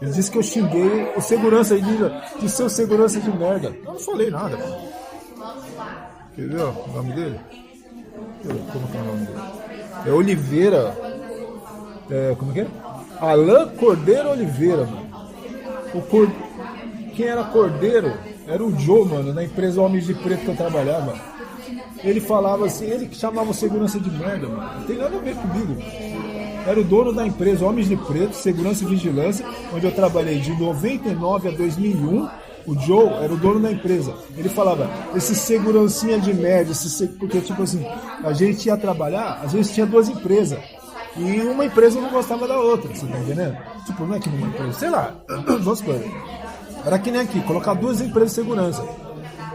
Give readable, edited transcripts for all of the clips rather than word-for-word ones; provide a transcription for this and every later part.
Ele disse que eu xinguei o segurança de seu segurança de merda. Eu não falei nada. Quer ver o nome dele? Como que é o nome dele? É Oliveira. Como que é? Alain Cordeiro Oliveira, mano. Quem era Cordeiro era o Joe, mano, na empresa Homens de Preto que eu trabalhava. Ele falava assim, ele que chamava o segurança de merda, mano. Não tem nada a ver comigo. Era o dono da empresa Homens de Preto, Segurança e Vigilância, onde eu trabalhei de 99 a 2001. O Joe era o dono da empresa. Ele falava, esse segurancinha de merda, porque tipo assim, a gente ia trabalhar, às vezes tinha duas empresas. E uma empresa não gostava da outra, você tá entendendo? Tipo, não é que numa empresa, sei lá, vamos supor. Era que nem aqui, colocar duas empresas de segurança.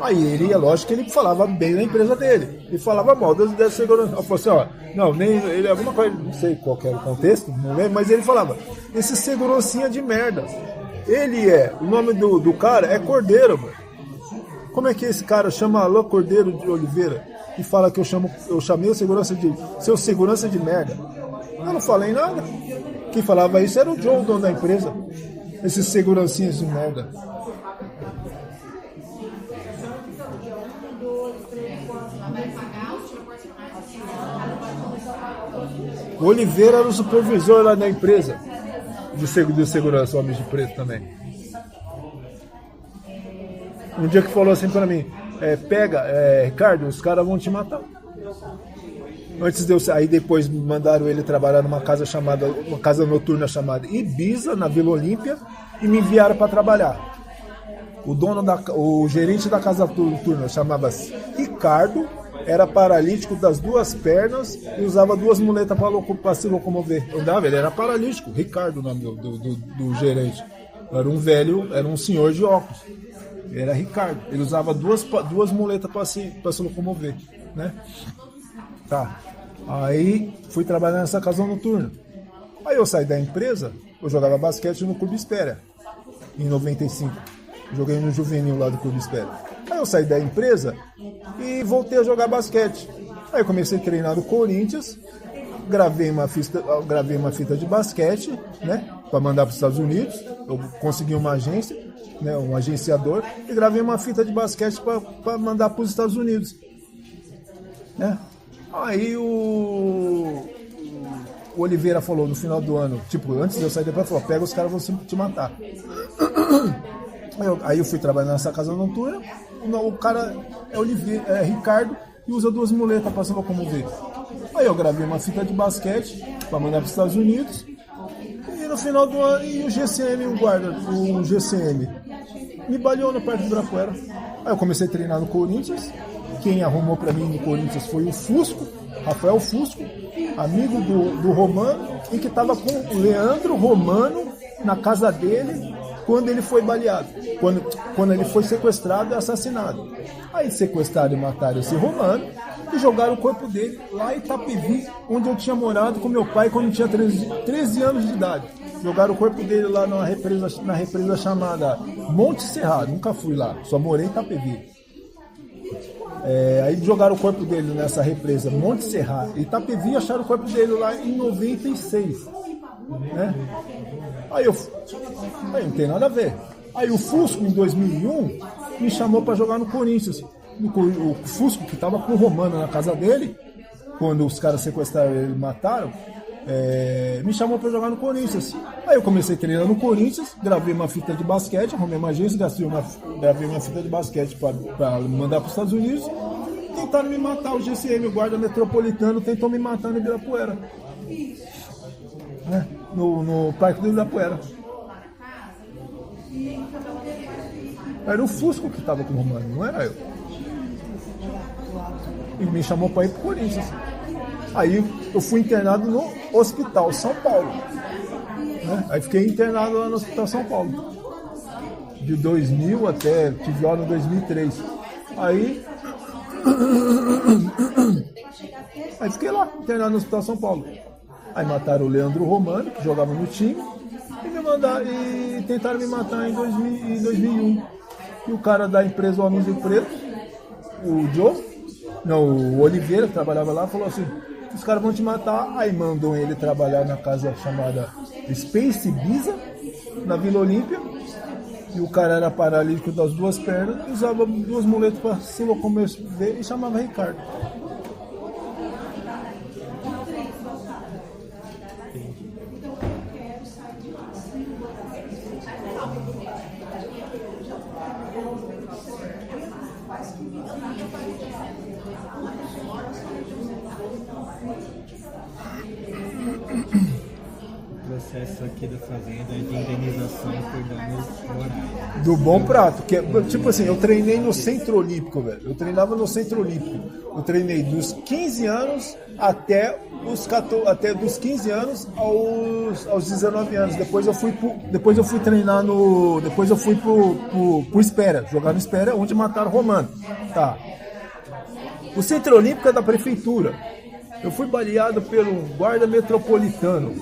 Aí ele, é lógico que ele falava bem da empresa dele. Ele falava mal da segurança. Eu falei assim, ó, não, nem ele alguma coisa, não sei qual era o contexto, não lembro, mas ele falava, esse segurancinha de merda. O nome do cara é Cordeiro, mano. Como é que esse cara chama Alain Cordeiro de Oliveira e fala que eu chamei o segurança de seu segurança de merda? Eu não falei nada. Quem falava isso era o Joe, dono da empresa. Esses segurancinhas de merda. O Oliveira era o supervisor lá da empresa de segurança, Homens de Preto também. Um dia que falou assim pra mim, Ricardo, os caras vão te matar. Antes de eu sair, depois mandaram ele trabalhar numa casa noturna chamada Ibiza, na Vila Olímpia, e me enviaram para trabalhar. O gerente da casa noturna chamava-se Ricardo, era paralítico das duas pernas e usava duas muletas para se locomover. Ele era paralítico, Ricardo, o nome do gerente. Era um senhor de óculos. Era Ricardo. Ele usava duas muletas para se locomover, né? Tá. Aí fui trabalhar nessa casa noturna. Aí eu saí da empresa, eu jogava basquete no Clube Espera, em 95. Joguei no juvenil lá do Clube Espera. Aí eu saí da empresa e voltei a jogar basquete. Aí eu comecei a treinar no Corinthians, gravei uma fita de basquete, né, para mandar para os Estados Unidos. Eu consegui uma agência, né, um agenciador, e gravei uma fita de basquete para mandar para os Estados Unidos, né? Aí o Oliveira falou no final do ano, tipo, antes de eu sair depois, falou, pega os caras, vão te matar. Aí eu fui trabalhar nessa casa noturna, o cara é Ricardo e usa duas muletas para se locomover. Aí eu gravei uma fita de basquete para mandar para os Estados Unidos, e no final do ano, e o GCM, o GCM, me baleou no Parque do Ibirapuera. Aí eu comecei a treinar no Corinthians. Quem arrumou para mim no Corinthians foi o Fusco, Rafael Fusco, amigo do Romano, e que estava com o Leandro Romano na casa dele quando ele foi baleado, quando ele foi sequestrado e assassinado. Aí sequestraram e mataram esse Romano e jogaram o corpo dele lá em Itapevi, onde eu tinha morado com meu pai quando tinha 13 anos de idade. Jogaram o corpo dele lá na represa chamada Monte Serrado. Nunca fui lá, só morei em Itapevi. Aí jogaram o corpo dele nessa represa Monte Serrado e Itapevi, acharam o corpo dele lá em 96, né? Aí não tem nada a ver. Aí o Fusco em 2001 me chamou para jogar no Corinthians. O Fusco, que estava com o Romano na casa dele, quando os caras sequestraram ele e mataram, me chamou para jogar no Corinthians. Aí eu comecei a treinar no Corinthians, gravei uma fita de basquete, arrumei uma agência, gravei uma fita de basquete para mandar para os Estados Unidos. Tentaram me matar, o GCM, o guarda metropolitano, tentou me matar no Ibirapuera, né? No Parque do Ibirapuera. Era o Fusco que estava com o Romano, não era eu. E me chamou para ir para o Corinthians. Aí eu fui internado no Hospital São Paulo, né? Aí fiquei internado lá no Hospital São Paulo de 2000 até, tive aula em 2003. Aí fiquei lá, internado no Hospital São Paulo. Aí mataram o Leandro Romano, que jogava no time, e tentaram me matar em 2001. E o cara da empresa Homens de Preto, o Oliveira, que trabalhava lá, falou assim, os caras vão te matar. Aí mandou ele trabalhar na casa chamada Space Ibiza, na Vila Olímpia. E o cara era paralítico das duas pernas e usava duas muletas para se locomover e chamava Ricardo. Processo aqui da fazenda de indenização por danos morais. Do Bom Prato, que é, tipo assim, eu treinei no Centro Olímpico, velho. Eu treinava no Centro Olímpico. Eu treinei dos 15 anos até dos 15 anos aos 19 anos. Depois eu fui treinar no. Depois eu fui pro Espera, jogar no Espera, onde mataram o Romano. Tá. O Centro Olímpico é da prefeitura. Eu fui baleado pelo guarda metropolitano.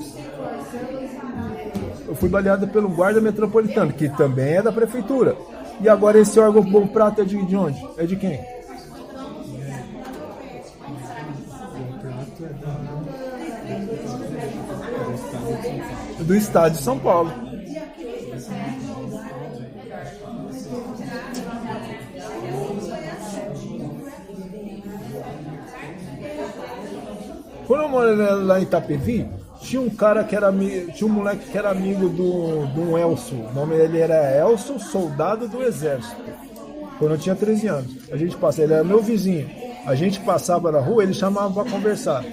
Que também é da prefeitura. E agora esse órgão Bom Prato é de onde? É de quem? Do estado de São Paulo. Quando eu morei lá em Itapevi, tinha um moleque que era amigo de um Elcio. O nome dele era Elcio, soldado do exército. Quando eu tinha 13 anos. Ele era meu vizinho. A gente passava na rua, ele chamava para conversar.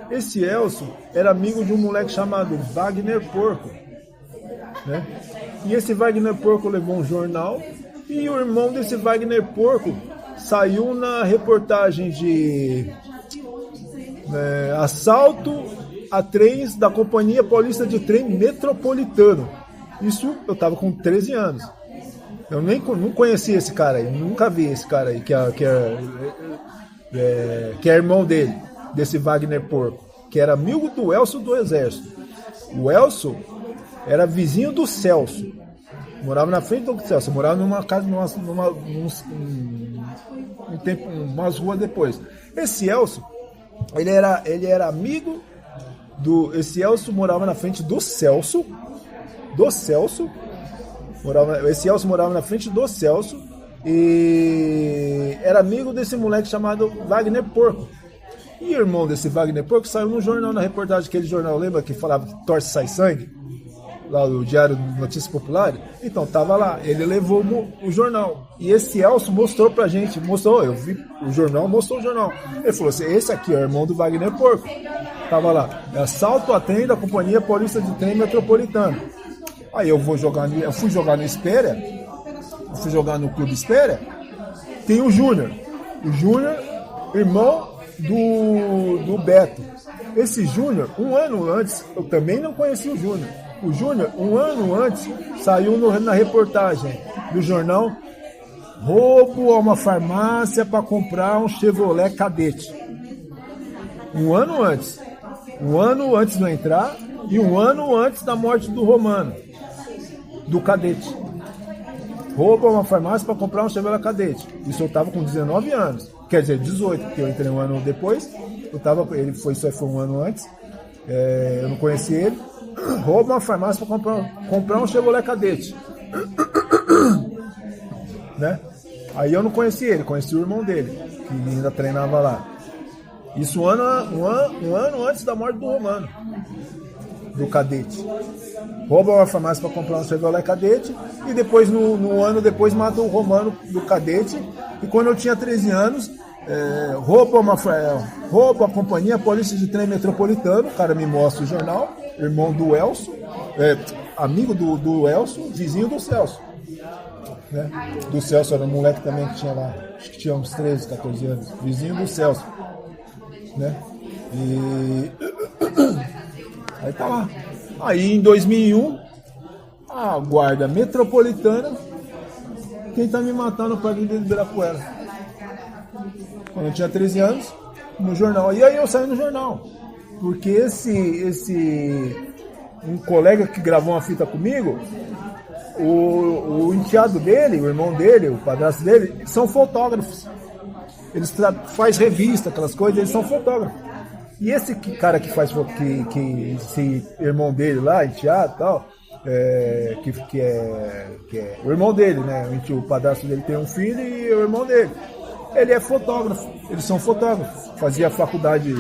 Esse Elcio era amigo de um moleque chamado Wagner Porco. Né? E esse Wagner Porco levou um jornal. E o irmão desse Wagner Porco saiu na reportagem de assalto a trens da Companhia Paulista de Trem Metropolitano. Isso eu tava com 13 anos. Eu não conhecia esse cara aí, nunca vi esse cara aí, que é irmão dele, desse Wagner Porco, que era amigo do Elcio do Exército. O Elcio era vizinho do Celso, morava na frente do Celso, morava numa casa, umas ruas depois. Esse Elcio, ele era amigo esse Elcio morava na frente do Celso. Esse Elcio morava na frente do Celso e era amigo desse moleque chamado Wagner Porco. E o irmão desse Wagner Porco saiu no jornal, na reportagem, aquele jornal, lembra que falava que torce sai sangue? Lá do Diário de Notícias Populares. Então tava lá, ele levou o jornal. E esse Elcio mostrou pra gente, eu vi o jornal, mostrou o jornal. Ele falou assim, esse aqui é o irmão do Wagner Porco. Tava lá, assalto a trem da Companhia Paulista de Trem Metropolitano. Aí eu fui jogar no Espera, no Clube Espera, tem o Júnior, irmão do Beto. Esse Júnior, um ano antes, eu também não conhecia o Júnior. O Júnior, um ano antes, saiu na reportagem do jornal: roubo a uma farmácia para comprar um Chevrolet Cadete. Um ano antes de entrar e um ano antes da morte do Romano, do Cadete. Roubo a uma farmácia para comprar um Chevrolet Cadete. Isso eu estava com 19 anos, quer dizer 18, porque eu entrei um ano depois. Isso foi um ano antes. Eu não conhecia ele. Rouba uma farmácia para comprar um Chevrolet Cadete. Né? Aí eu não conheci ele, conheci o irmão dele, que ainda treinava lá. Isso um ano antes da morte do Romano, do Cadete. Rouba uma farmácia para comprar um Chevrolet Cadete e depois, no ano depois, mata o Romano do Cadete. E quando eu tinha 13 anos, rouba a Companhia Paulista de Trem Metropolitano. O cara me mostra o jornal, irmão do Elcio, amigo do Elcio, vizinho do Celso. Né? Do Celso era um moleque também que tinha lá, acho que tinha uns 13, 14 anos, vizinho do Celso. Né? E aí tá lá. Aí em 2001, a Guarda Metropolitana tenta me matar no Parque de Ibirapuera. Quando eu tinha 13 anos, no jornal. E aí eu saí no jornal. Porque um colega que gravou uma fita comigo, o enteado dele, o irmão dele, o padrasto dele, são fotógrafos. Eles fazem revista, aquelas coisas, eles são fotógrafos. E esse cara que faz, que esse irmão dele lá, enteado e tal, que é o irmão dele, né? O padrasto dele tem um filho e o irmão dele. Ele é fotógrafo, eles são fotógrafos, fazia faculdade,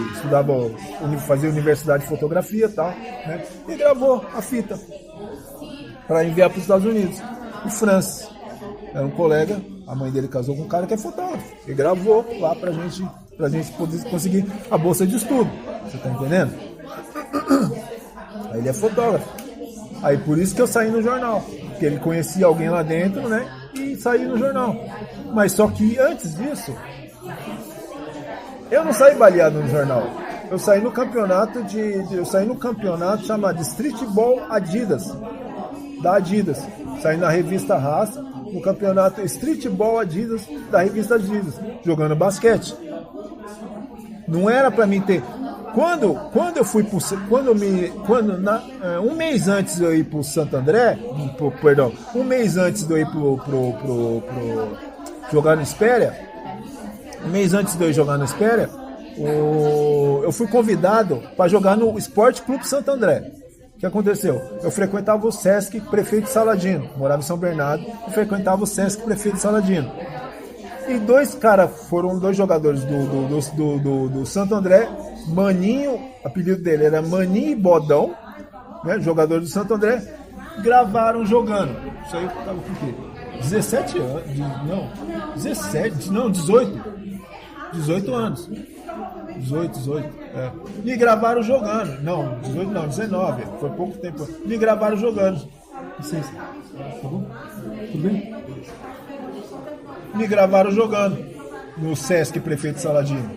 fazia universidade de fotografia e tal, né? E gravou a fita para enviar para os Estados Unidos. O Francis era um colega, a mãe dele casou com um cara que é fotógrafo, e gravou lá pra gente poder conseguir a bolsa de estudo, você tá entendendo? Aí ele é fotógrafo, aí por isso que eu saí no jornal, porque ele conhecia alguém lá dentro, né? E saí no jornal. Mas só que antes disso, eu não saí baleado no jornal. Eu saí no campeonato chamado Street Ball Adidas, da Adidas. Saí na revista Raça, no campeonato Street Ball Adidas, da revista Adidas, jogando basquete. Não era pra mim ter. Quando eu fui pro. Um mês antes de eu ir pro Santo André, um mês antes de eu ir pro jogar no Espéria, eu fui convidado para jogar no Esporte Clube Santo André. O que aconteceu? Eu frequentava o Sesc Prefeito Saladino, morava em São Bernardo, e frequentava o Sesc Prefeito Saladino. E foram dois jogadores do Santo André, Maninho, apelido dele era Maninho e Bodão, né, jogador do Santo André, gravaram jogando. Isso aí eu tava com o quê? 17 anos, 18 anos. 18, é. Me gravaram jogando. Não, 18 não, 19. Foi pouco tempo. Me gravaram jogando. Licença. Tá bom? Tudo bem? Me gravaram jogando no Sesc Prefeito Saladino.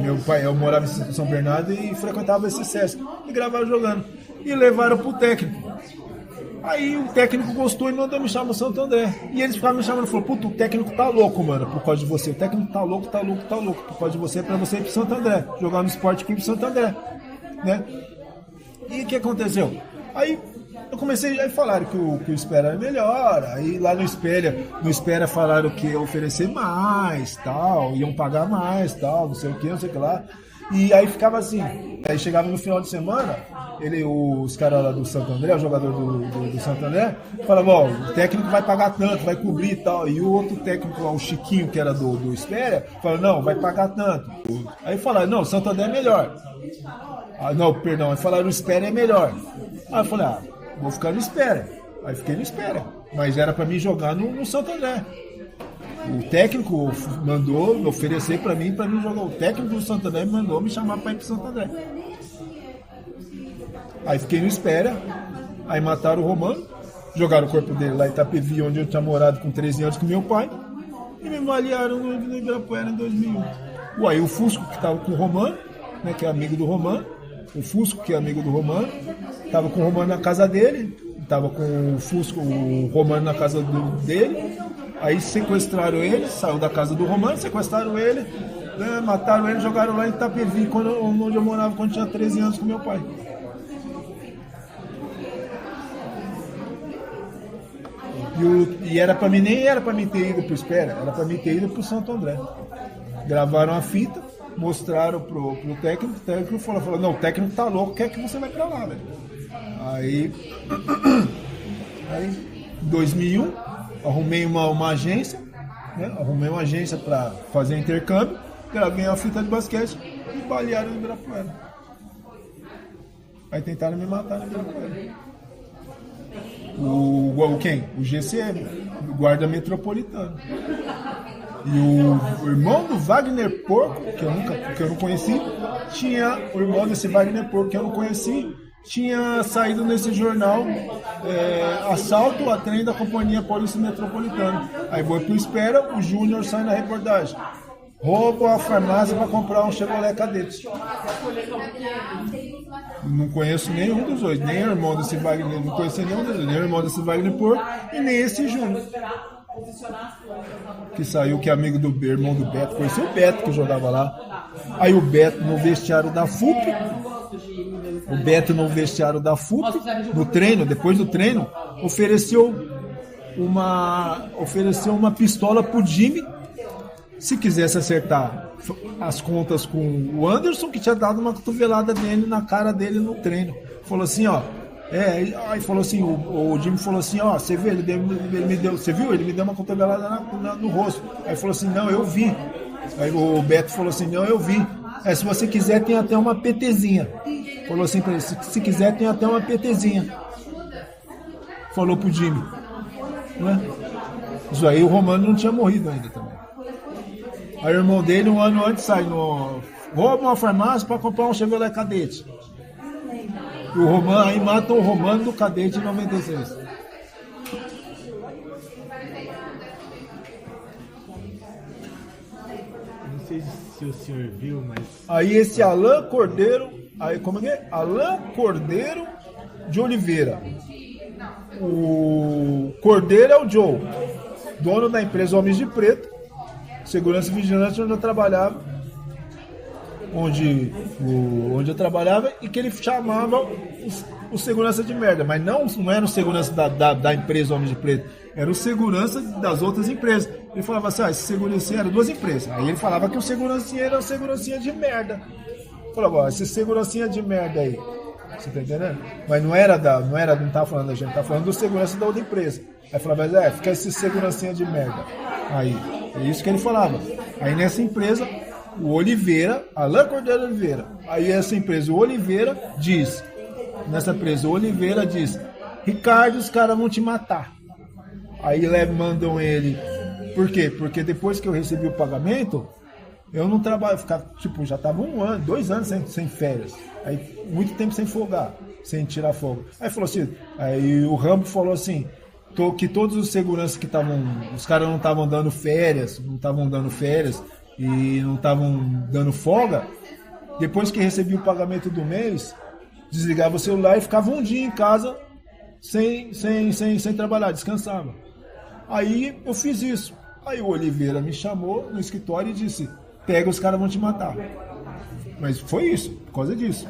Meu pai, eu morava em São Bernardo e frequentava esse Sesc. Me gravaram jogando. E levaram pro técnico. Aí o técnico gostou e mandou me chamar no Santo André. E eles ficavam me chamando e falaram, puto, o técnico tá louco, mano, por causa de você. O técnico tá louco. Por causa de você, pra você ir pro Santo André. Jogar no Esporte Clube Santo André. Né? E o que aconteceu? Aí eu comecei, aí falaram que o Espera era melhor. Aí lá no Espera falaram que ia oferecer mais, tal, iam pagar mais, tal, não sei o que lá. E aí ficava assim, aí chegava no final de semana, os caras lá do Santo André, o jogador do Santo André, falavam, ó, o técnico vai pagar tanto, vai cobrir e tal. E o outro técnico lá, o Chiquinho, que era do Espéria, falou, não, vai pagar tanto. Aí falaram, não, o Santo André é melhor. Aí falaram, o Espéria é melhor. Aí eu falei, vou ficar no Espéria. Aí fiquei no Espéria. Mas era pra mim jogar no Santo André. O técnico mandou me oferecer pra mim jogar. O técnico do Santo André mandou me chamar pra ir pro Santo André. Aí fiquei no Espera, aí mataram o Romano, jogaram o corpo dele lá em Itapevi, onde eu tinha morado com 13 anos com meu pai, e me balearam no Ibirapuera em 2001. Aí o Fusco, que tava com o Romano, né, que é amigo do Romano, tava com o Romano na casa dele, tava com o Fusco, o Romano na casa dele. Aí sequestraram ele, saiu da casa do Romano, sequestraram ele, né, mataram ele, jogaram lá em Itapevi, onde eu morava quando tinha 13 anos com meu pai. E era pra mim, nem era pra mim ter ido pro Espera, era pra mim ter ido pro Santo André. Gravaram a fita, mostraram pro técnico, o técnico falou, não, o técnico tá louco, quer que você vai pra lá, velho. Aí, em 2001, arrumei uma agência, né? Arrumei uma agência para fazer intercâmbio, gravei uma fita de basquete e balearam no Ibirapuera. Aí tentaram me matar no Ibirapuera. Quem? O GCM, o guarda metropolitano. E o irmão do Wagner Porco, que eu não conheci, o irmão desse Wagner Porco que eu não conheci, tinha saído nesse jornal assalto a trem da Companhia Paulista Metropolitana. Aí foi pro Espera, o Júnior sai na reportagem. Roubo a farmácia para comprar um Chevrolet Cadete. Não conheço nenhum dos dois, nem o irmão desse Wagner, não conheci nenhum dos dois, nem o irmão desse Wagner Porco e nem esse Júnior. Que saiu, que é amigo do irmão do Beto, conheci o Beto que jogava lá. Aí o Beto no vestiário da FUP, no treino, depois do treino, ofereceu uma pistola pro Jimmy, se quisesse acertar as contas com o Anderson, que tinha dado uma cotovelada dele na cara dele no treino. Falou assim, ó. Aí falou assim, o Jimmy falou assim, ó, você viu, ele me deu, você viu? Ele me deu uma cotovelada no rosto. Aí falou assim, não, eu vi. Aí o Beto falou assim, não, eu vi. Se você quiser, tem até uma PTzinha. Falou assim pra ele, se quiser, tem até uma PTzinha. Falou pro Jimmy. Né? Isso aí, o Romano não tinha morrido ainda também. Aí o irmão dele, um ano antes, sai rouba uma farmácia para comprar um Chevrolet Cadete. E o Romano, aí matam o Romano do Cadete em 96. Não sei se o senhor viu, mas... Aí esse Alain Cordeiro, aí como é? Alain Cordeiro de Oliveira. O Cordeiro é o Joe, dono da empresa Homens de Preto, segurança e vigilante, onde eu trabalhava. Onde eu trabalhava e que ele chamava o segurança de merda, mas não era o segurança da empresa Homens de Preto, era o segurança das outras empresas. Ele falava assim, esse segurancinha era duas empresas. Aí ele falava que o segurancinha era o segurancinha de merda. Eu falava, esse segurancinha de merda aí, você tá entendendo? Mas não tava falando da gente, tava falando do segurança da outra empresa. Aí falava, fica esse segurancinha de merda. Aí, é isso que ele falava. Aí nessa empresa, o Oliveira, Alain Cordeiro Oliveira. Aí essa empresa, o Oliveira, diz, Ricardo, os caras vão te matar. Aí mandam ele, por quê? Porque depois que eu recebi o pagamento, eu não trabalho, já tava 1 ano, 2 anos sem férias. Aí muito tempo sem folgar, sem tirar folga. Aí falou assim, aí o Rambo falou assim, que todos os seguranças que estavam, os caras não estavam dando férias e não estavam dando folga, depois que recebi o pagamento do mês, desligava o celular e ficava um dia em casa sem trabalhar, descansava. Aí eu fiz isso. Aí o Oliveira me chamou no escritório e disse, pega, os caras vão te matar. Mas foi isso, por causa disso.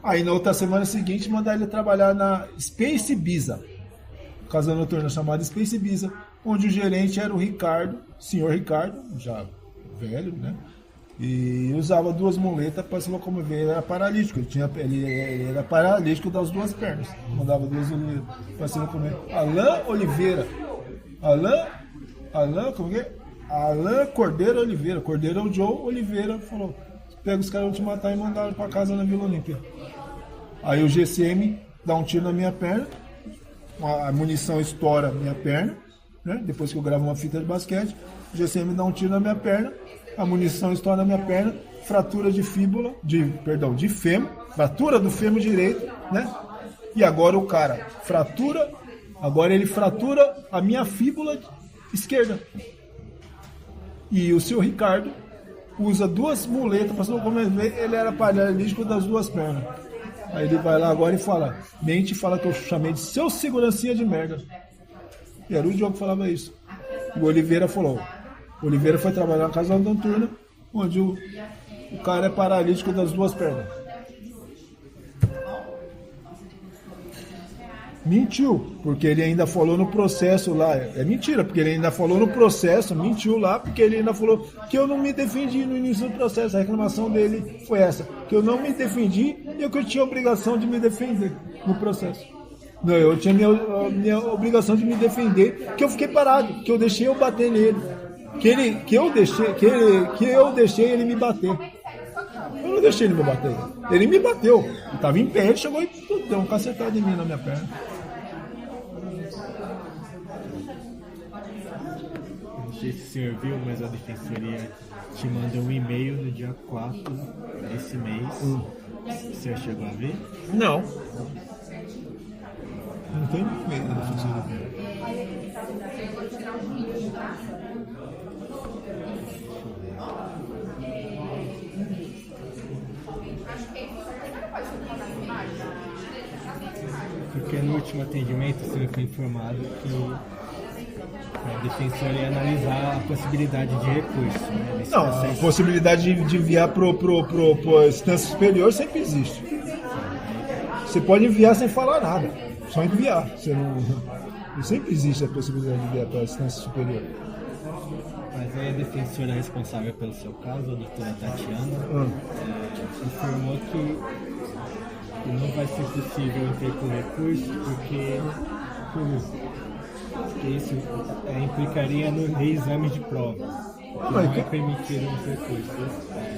Aí na outra semana seguinte mandaram ele trabalhar na Space Ibiza, casa noturna chamada Space Ibiza, onde o gerente era o Ricardo, senhor Ricardo, já velho, né? E usava 2 muletas para se locomover, ele era paralítico, ele era paralítico das 2 pernas, mandava 2 muletas para se locomover. Alain Oliveira, Alain, como é? Alain Cordeiro Oliveira, Cordeiro é o Joe, Oliveira falou, pega os caras, vão te matar, e mandaram para casa na Vila Olímpia. Aí o GCM dá um tiro na minha perna, a munição estoura minha perna, né? Depois que eu gravo uma fita de basquete, o GCM dá um tiro na minha perna, a munição estoura na minha perna, fratura de fêmur, fratura do fêmur direito, né? E agora o cara ele fratura a minha fíbula esquerda. E o seu Ricardo usa 2 muletas para se locomover, ele era paralítico das 2 pernas. Aí ele vai lá agora e mente e fala que eu chamei de seu segurancinha de merda. E era o Diogo que falava isso. E o Oliveira falou, Oliveira foi trabalhar na casa noturna, onde o cara é paralítico das 2 pernas. Mentiu, porque ele ainda falou no processo lá. É mentira, porque ele ainda falou no processo, mentiu lá, porque ele ainda falou que eu não me defendi no início do processo. A reclamação dele foi essa, que eu não me defendi e que eu tinha a obrigação de me defender no processo. Não, eu tinha minha obrigação de me defender, que eu fiquei parado, que eu deixei eu bater nele. Que eu deixei ele me bater. Eu não deixei ele me bater. Ele me bateu. Eu estava em pé, ele chegou e deu um cacetado em mim na minha perna. Não sei se o senhor viu, mas a defensoria te mandou um e-mail no dia 4 desse mês. O senhor chegou a ver? Não. Não tem e-mail da defensoria. Porque no último atendimento o senhor foi informado que a defensoria ia analisar a possibilidade de recurso. Né, não, processo. A possibilidade de enviar para a instância superior sempre existe. Você pode enviar sem falar nada, só enviar. Sempre existe a possibilidade de enviar para a instância superior. Mas aí a defensora responsável pelo seu caso, a doutora Tatiana, informou que não vai ser possível interpor recurso porque isso implicaria no reexame de provas. Não é permitido os recursos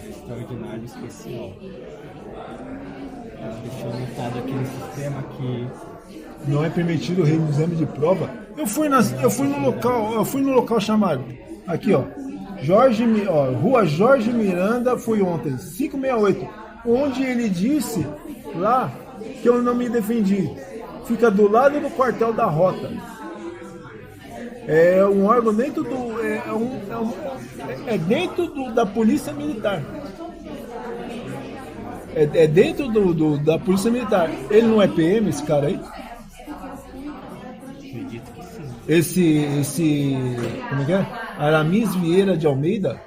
extraordinário especial. Ela deixou notado aqui no sistema que não é permitido o reexame de prova. Eu fui no local chamado aqui, ó, Rua Jorge Miranda, foi ontem, 568, onde ele disse lá que eu não me defendi. Fica do lado do quartel da Rota. É um órgão dentro da Polícia Militar. É dentro da Polícia Militar. Ele não é PM, esse cara aí? Acredito que sim. Esse como é que é? Aramis Vieira de Almeida.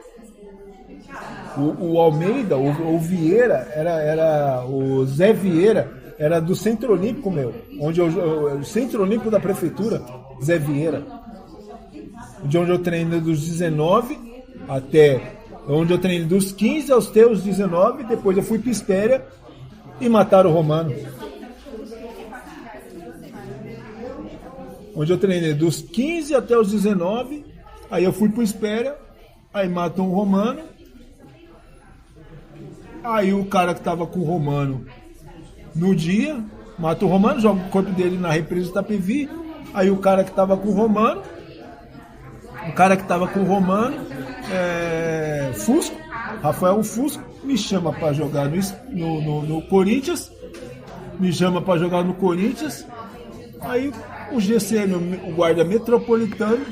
O Almeida, o Vieira, era o Zé Vieira, era do Centro Olímpico, o Centro Olímpico da Prefeitura, Zé Vieira. De onde eu treinei dos 19 até... Onde eu treinei dos 15 aos 19, depois eu fui para Espéria e mataram o Romano. Onde eu treinei dos 15 até os 19, aí eu fui para Espéria, aí matam o Romano, aí o cara que estava com o Romano no dia, mata o Romano, joga o corpo dele na represa de Itapevi, aí o cara que estava com o Romano, Fusco, Rafael Fusco, me chama para jogar no Corinthians, aí o GCM, o guarda metropolitano,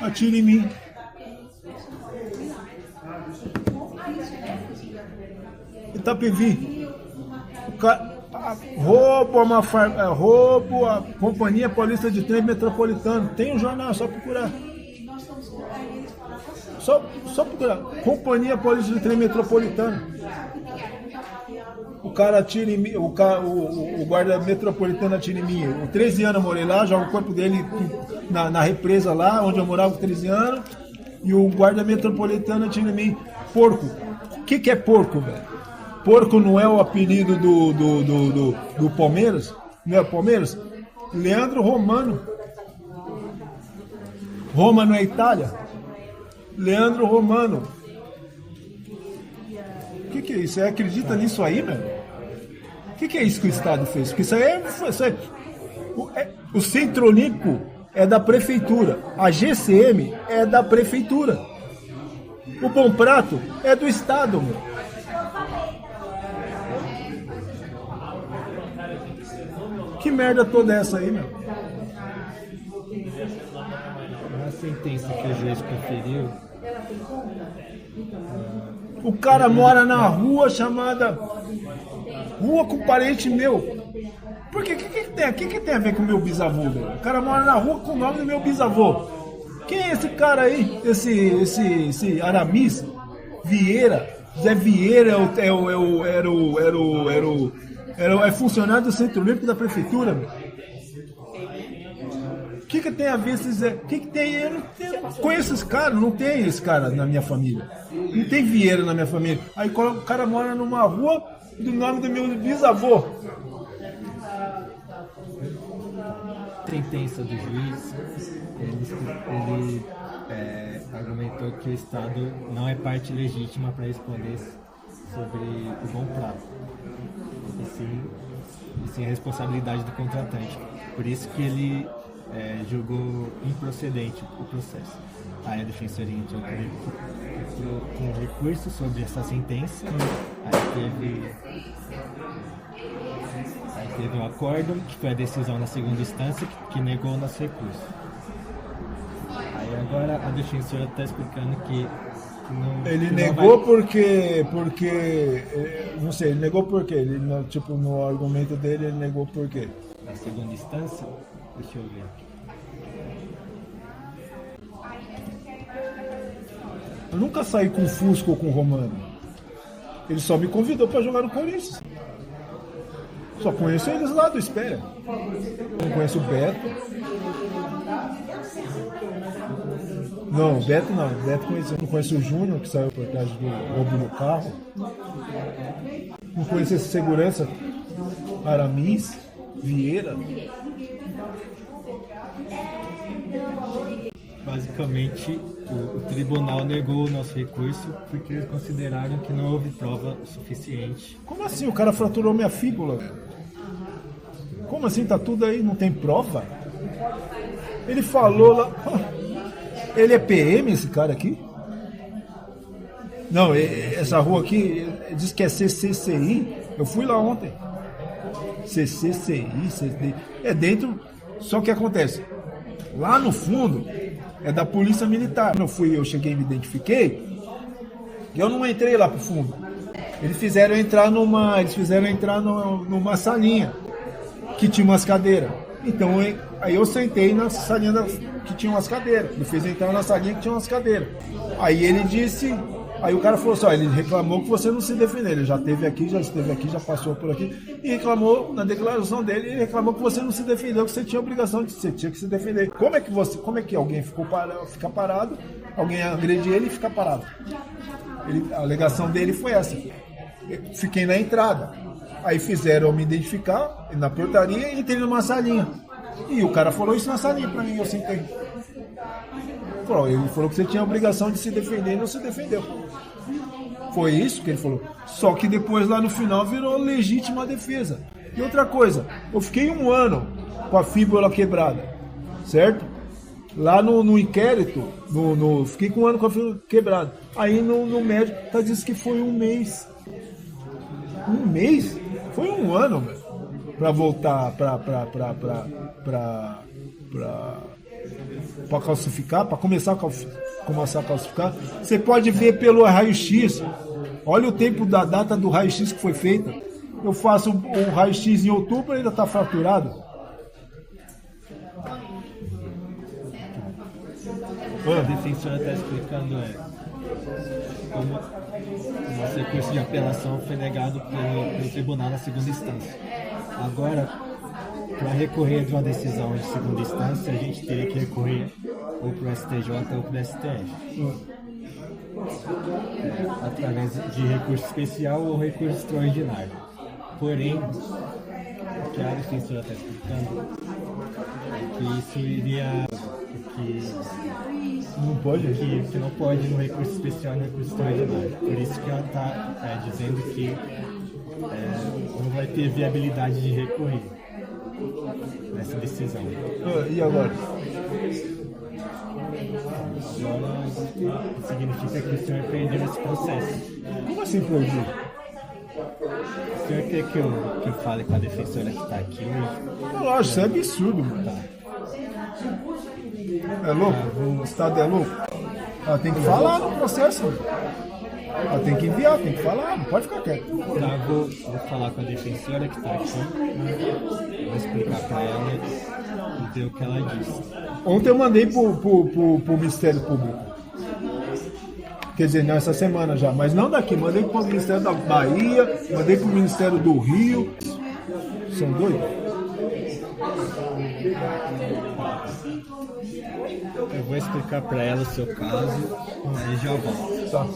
atira em mim. Itapevi, o cara roubo a Companhia Paulista de Trem Metropolitano, tem um jornal, só procurar. Só procurar. Companhia Paulista de Trem Metropolitano. O cara atira em mim, o guarda metropolitano atira em mim. Com 13 anos eu morei lá, joga o corpo dele na represa lá, onde eu morava com 13 anos. E o guarda metropolitano atira em mim. Porco. O que é porco, velho? Porco não é o apelido do Palmeiras? Não é o Palmeiras? Leandro Romano. Roma não é Itália? Leandro Romano. O que é isso? Você acredita nisso aí, velho? O que é isso que o Estado fez? Porque isso aí o Centro Olímpico é da Prefeitura. A GCM é da Prefeitura. O Bom Prato é do Estado, meu. Que merda toda é essa aí, meu? A sentença que o juiz proferiu. O cara mora na rua chamada Rua com parente meu. Por que tem a ver com o meu bisavô, velho? O cara mora na rua com o nome do meu bisavô. Quem é esse cara aí? Esse Aramis Vieira, Zé Vieira é funcionário do Centro Olímpico da Prefeitura, meu. O que tem a ver esses... O que tem? Eu não conheço esse cara, não tem esse cara na minha família. Não tem Vieira na minha família. Aí o cara mora numa rua do nome do meu bisavô. Sentença do juiz, ele argumentou que o Estado não é parte legítima para responder sobre o Bom Prato. E sim a responsabilidade do contratante. Por isso que ele julgou improcedente o processo. Aí a defensoria entrou com recurso sobre essa sentença. Aí teve um acórdão, que foi a decisão na segunda instância, que negou o nosso recurso. Aí agora a defensora está explicando que não... Ele negou porque... Não sei, ele negou por quê? Ele, no argumento dele, ele negou por quê? Na segunda instância? Deixa eu ver aqui. Eu nunca saí com o Fusco ou com o Romano. Ele só me convidou para jogar no Corinthians. Só conheço eles lá do Espera. Não conheço o Beto. Não, o Beto não. O Beto não conhece o Júnior, que saiu por trás do roubo do carro. Não conhece esse segurança, Aramis, Vieira. Basicamente, o tribunal negou o nosso recurso porque eles consideraram que não houve prova suficiente. Como assim? O cara fraturou minha fíbula. Como assim? Tá tudo aí, não tem prova? Ele falou lá... Ele é PM, esse cara aqui? Não, essa rua aqui diz que é CCCI. Eu fui lá ontem. CCCI, é dentro. Só que acontece, lá no fundo é da Polícia Militar. Eu cheguei e me identifiquei. E eu não entrei lá pro fundo. Eles fizeram entrar numa numa salinha que tinha umas cadeiras. Então aí eu sentei na salinha que tinha umas cadeiras. Ele fez entrar na salinha que tinha umas cadeiras. Aí ele disse. Aí o cara falou assim, ele reclamou que você não se defendeu. Ele já esteve aqui, já passou por aqui. E reclamou, na declaração dele, ele reclamou que você não se defendeu, que você tinha obrigação você tinha que se defender. Como é que alguém fica parado, alguém agrede ele e fica parado? A alegação dele foi essa. Eu fiquei na entrada. Aí fizeram eu me identificar na portaria e entrei numa salinha. E o cara falou isso na salinha pra mim, eu sentei. Ele falou que você tinha a obrigação de se defender e não se defendeu. Foi isso que ele falou. Só que depois lá no final virou legítima defesa. E outra coisa, eu fiquei 1 ano com a fíbula quebrada, certo? Lá no inquérito, fiquei com 1 ano com a fíbula quebrada. Aí no médico disse que foi 1 mês. 1 mês? Foi 1 ano, velho, pra voltar pra calcificar, para começar a calcificar. Você pode ver pelo raio-x. Olha o tempo da data do raio-x que foi feita. Eu faço o raio-x em outubro e ainda está fraturado. A defensora está explicando como o nosso recurso de apelação foi negado pelo tribunal na segunda instância. Agora, para recorrer de uma decisão de segunda instância, a gente teria que recorrer ou para o STJ ou para o STF. Através de recurso especial ou recurso extraordinário. Porém, o que a defensora está explicando é que isso iria... que não pode no recurso especial e no recurso extraordinário. Por isso que ela está dizendo que não vai ter viabilidade de recorrer nessa decisão. E agora? Agora significa que o senhor perdeu esse processo. Como assim perdi? O senhor quer que eu fale com a defensora que está aqui hoje? Eu acho, isso é absurdo, mano. Tá. É louco? O Estado é louco? Ela tem que falar no processo. Ela tem que enviar, tem que falar, não pode ficar quieto. Tá, vou falar com a defensora que está aqui. Vou explicar para ela e ver o que ela disse. Ontem eu mandei pro Ministério Público. Quer dizer, nessa semana já, mas não daqui. Mandei pro Ministério da Bahia, mandei pro Ministério do Rio. São doidos? Eu vou explicar para ela o seu caso e já volto. Tá.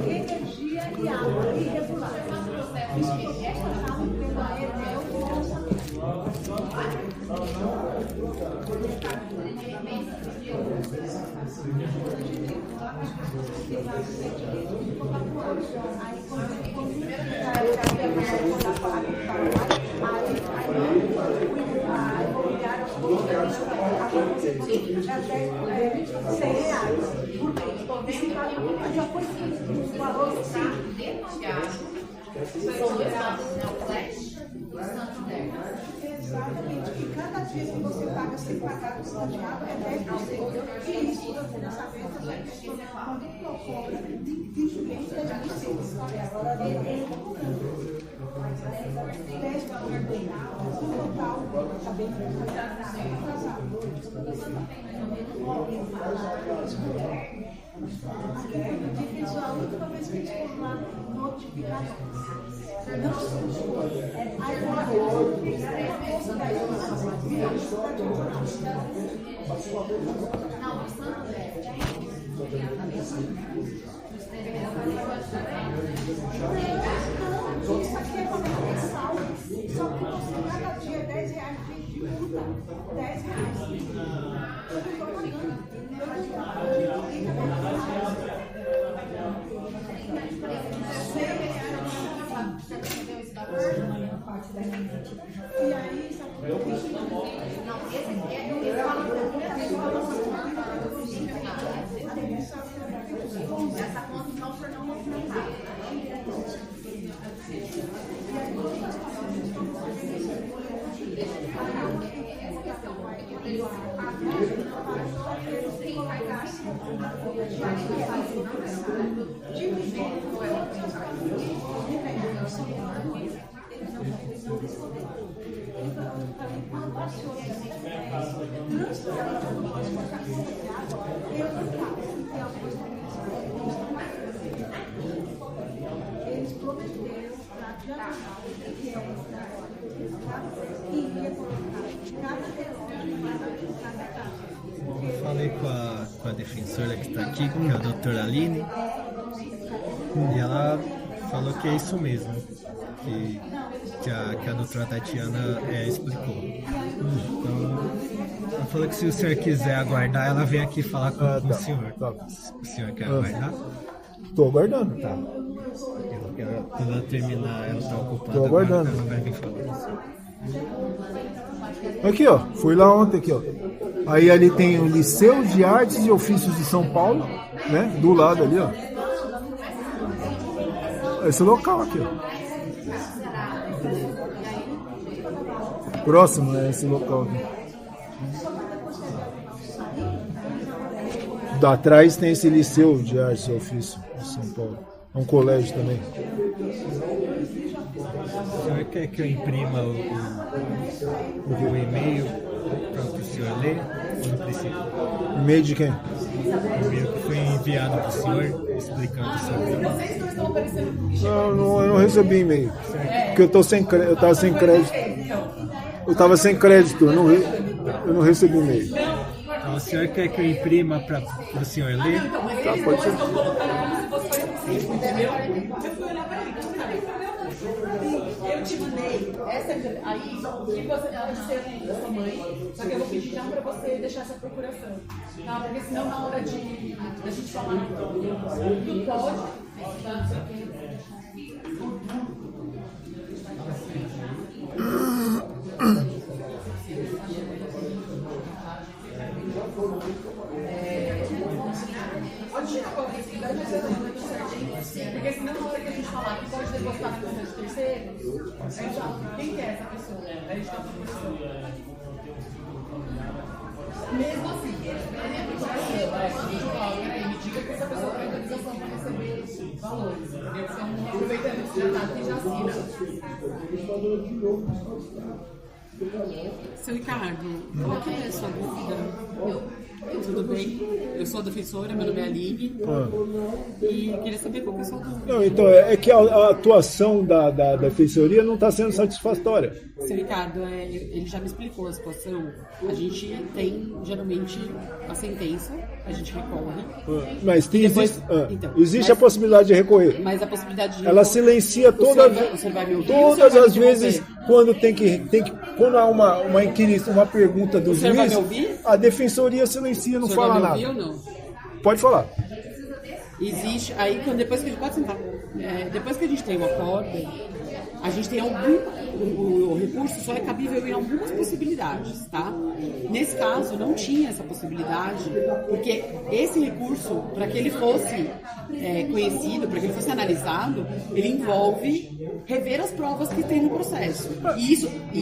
Energia e água irregular. Exatamente. E cada dia que você paga sem pagar o sinal de água é 10%. E isso você não sabe quando cobra de clientes da licença. Agora ele está cobrando. A última vez que a gente foi lá notificar, não aí uma moça da isso aqui é para mensal, só que você cada dia R$10 de multa, R$10. Eu estou pagando. E aí, essa conta não for não movimentada. Eles prometeram para que é uma e ia colocar cada relógio cada casa. Eu falei com a defensora que está aqui, que é a doutora Aline, e ela falou que é isso mesmo, que a doutora Tatiana explicou. Então, ela falou que se o senhor quiser aguardar, ela vem aqui falar com o senhor. Tá. O senhor quer aguardar? Tô aguardando. Tá. Quando ela terminar, ela está ocupada. Tô aguardando. Ela vai vir falar com o senhor. Aqui, ó. Fui lá ontem, aqui, ó. Aí ali tem o Liceu de Artes e Ofícios de São Paulo, né? Do lado ali, ó. Esse local aqui, ó. Próximo é esse local aqui. Da atrás tem esse Liceu de Artes e Ofícios de São Paulo. É um colégio também. O senhor quer que eu imprima o e-mail para o senhor ler? Ou não precisa? E-mail de quem? O e-mail que foi enviado para o senhor explicando sobre isso. Não, eu não recebi e-mail. Porque eu tava sem crédito. Eu tava sem crédito, eu não recebi e-mail. Então, o senhor quer que eu imprima para o senhor ler? Tá, pode ser. Eu te mandei essa aí, que você pode ser da sua mãe, só que eu vou pedir já para você deixar essa procuração, tá? Porque senão na hora da gente falar do código, tá? Pode tirar qualquer atividade, porque senão na hora que a gente falar que pode depositar na conta de terceiro, quem que é essa pessoa? A gente está procurando. Mesmo assim, me diga que essa pessoa tem autorização para receber valores, entendeu? Então, aproveitando esse tratado que já assina. Seu Ricardo, qual que é a sua dúvida? Tudo bem? Eu sou a defensora, meu nome é Aline. E queria saber qual que é a sua dúvida. Não, então, é que a atuação da defensoria não está sendo satisfatória. Seu Ricardo, ele já me explicou a situação. A gente tem, geralmente, a sentença, a gente recorre. Mas Depois, existe a possibilidade de recorrer. Mas a possibilidade de Ela silencia o senhor vai me ouvir, todas as vezes quando quando há uma inquirição, uma pergunta do senhor vai juiz, me ouvir? a defensoria silencia, não fala vai me nada. ouvir ou não? Pode falar. Existe, aí depois que a gente pode sentar, depois que a gente tem um acordo, a gente tem o recurso só é cabível em algumas possibilidades, tá? Nesse caso, não tinha essa possibilidade, porque esse recurso, para que ele fosse conhecido, para que ele fosse analisado, ele envolve rever as provas que tem no processo.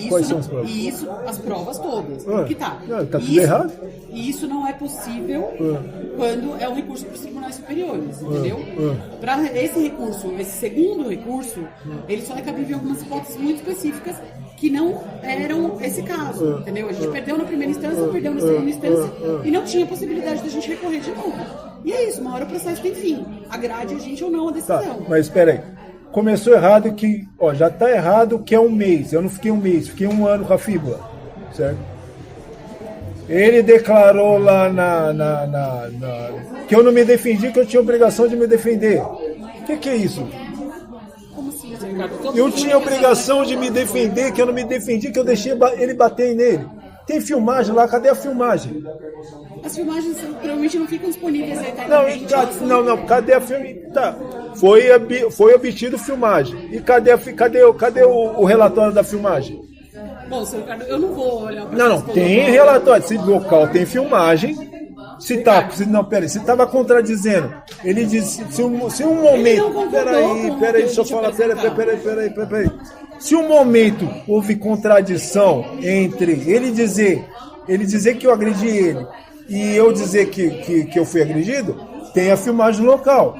Quais são as provas? E isso, as provas todas. Que tá. Tá tudo errado? E isso não é possível quando é um recurso para os tribunais superiores, entendeu? Para esse recurso, esse segundo recurso, ele só é cabível em algumas hipóteses muito específicas que não eram esse caso, entendeu? A gente perdeu na primeira instância, perdeu na segunda instância e não tinha possibilidade da gente recorrer de novo. E é isso, uma hora o processo tem fim. Agrade a gente ou não a decisão. Tá, mas espera aí. Começou errado que, ó, já tá errado que é um mês. Eu não fiquei um mês, fiquei um ano com a fíbula, certo? Ele declarou lá que eu não me defendi, que eu tinha obrigação de me defender. O que é isso? Como assim, Ricardo? Eu tinha obrigação de me defender, que eu não me defendi, que eu deixei ele bater nele. Tem filmagem lá, cadê a filmagem? As filmagens provavelmente não ficam disponíveis aí, Não, cadê a filmagem? Tá. Foi obtido filmagem. E cadê o relatório da filmagem? Bom, seu Ricardo, eu não vou olhar para Não, tem relatório. Se local tem filmagem. Se estava contradizendo. Ele disse, se um momento. Peraí, deixa eu falar. Peraí. Se um momento houve contradição entre ele dizer que eu agredi ele e eu dizer que eu fui agredido, tem a filmagem local.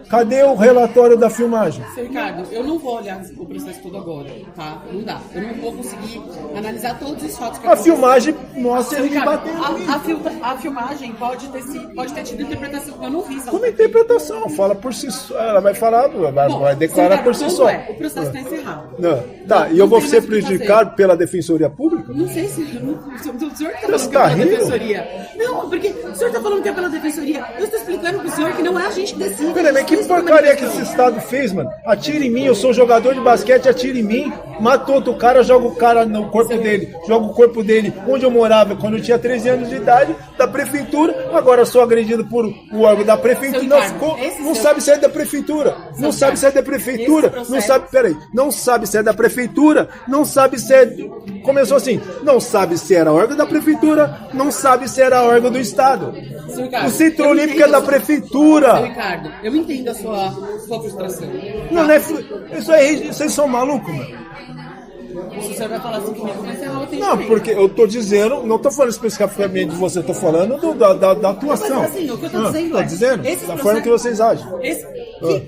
Cadê o relatório da filmagem? Seu Ricardo, eu não vou olhar o processo todo agora, tá? Não dá. Eu não vou conseguir analisar todos os fatos que a filmagem mostra ele batendo. A filmagem pode ter tido interpretação. Eu não vi. Como interpretação? Fala por si só. Ela vai falar, vai declarar por si só. O processo está encerrado. Não. Tá, e eu vou ser prejudicado pela Defensoria Pública? Não sei se. O senhor está falando que é pela Defensoria. Não, porque o senhor está falando que é pela Defensoria. Eu estou explicando para o senhor que não é a gente que decide. Peraí, mas que porcaria que esse Estado fez, mano? Atira em mim, eu sou jogador de basquete, atira em mim, mata outro cara, joga o cara no corpo dele, joga o corpo dele onde eu morava quando eu tinha 13 anos de idade, da prefeitura, agora eu sou agredido por o órgão da prefeitura, não sabe se é da prefeitura, não sabe se é da prefeitura, não sabe se é da prefeitura, não sabe se é... Começou assim, não sabe se era órgão da prefeitura, não sabe se era órgão do Estado. Ricardo, o Centro Olímpico é da prefeitura. Ricardo, eu entendo a sua frustração. Não é isso aí, vocês são malucos, mano. Se você vai falar assim comigo, mas eu tenho não, porque eu tô dizendo, não tô falando especificamente de você, tô falando da atuação. Mas assim, o que eu tô dizendo da forma que vocês agem.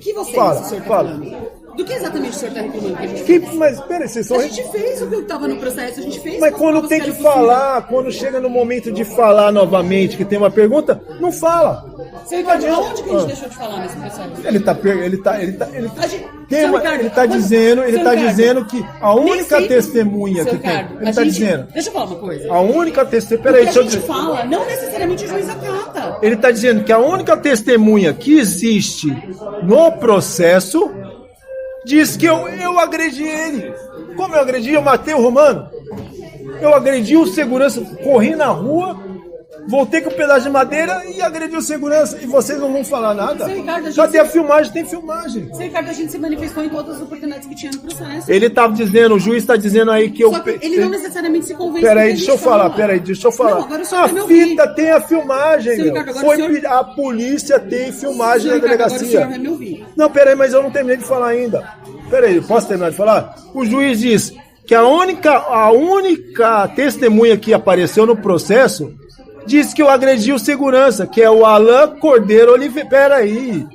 Que vocês, fala. Falando? Do que exatamente o senhor está reclamando que a gente fez? Mas, peraí, vocês são... A gente fez o que estava no processo, a gente fez... Mas quando tem que falar, quando chega no momento de falar novamente, que tem uma pergunta, não fala. Seu Ricardo, aonde que a gente deixou de falar nesse processo? Ele tá dizendo que a única testemunha que tem... Ele tá dizendo... Deixa eu falar uma coisa. A única testemunha... Peraí, deixa eu dizer. Fala, não necessariamente o juiz acata. Ele tá dizendo que a única testemunha que existe no processo... Diz que eu agredi ele. Como eu agredi? Eu matei o Romano. Eu agredi o segurança, corri na rua, voltei com um pedaço de madeira e agredi o segurança. E vocês não vão falar nada? Ricardo, cadê a filmagem? Tem filmagem. Seu Ricardo, a gente se manifestou em todas as oportunidades que tinha no processo. Ele estava dizendo, o juiz está dizendo aí que Só que ele não necessariamente se convence. Peraí, deixa eu falar. Não, agora a fita tem a filmagem, meu. A polícia tem filmagem na delegacia. Vai me ouvir. Não, peraí, mas eu não terminei de falar ainda. Peraí, posso terminar de falar? O juiz diz que a única testemunha que apareceu no processo diz que eu agredi o segurança, que é o Alain Cordeiro Oliveira. Peraí.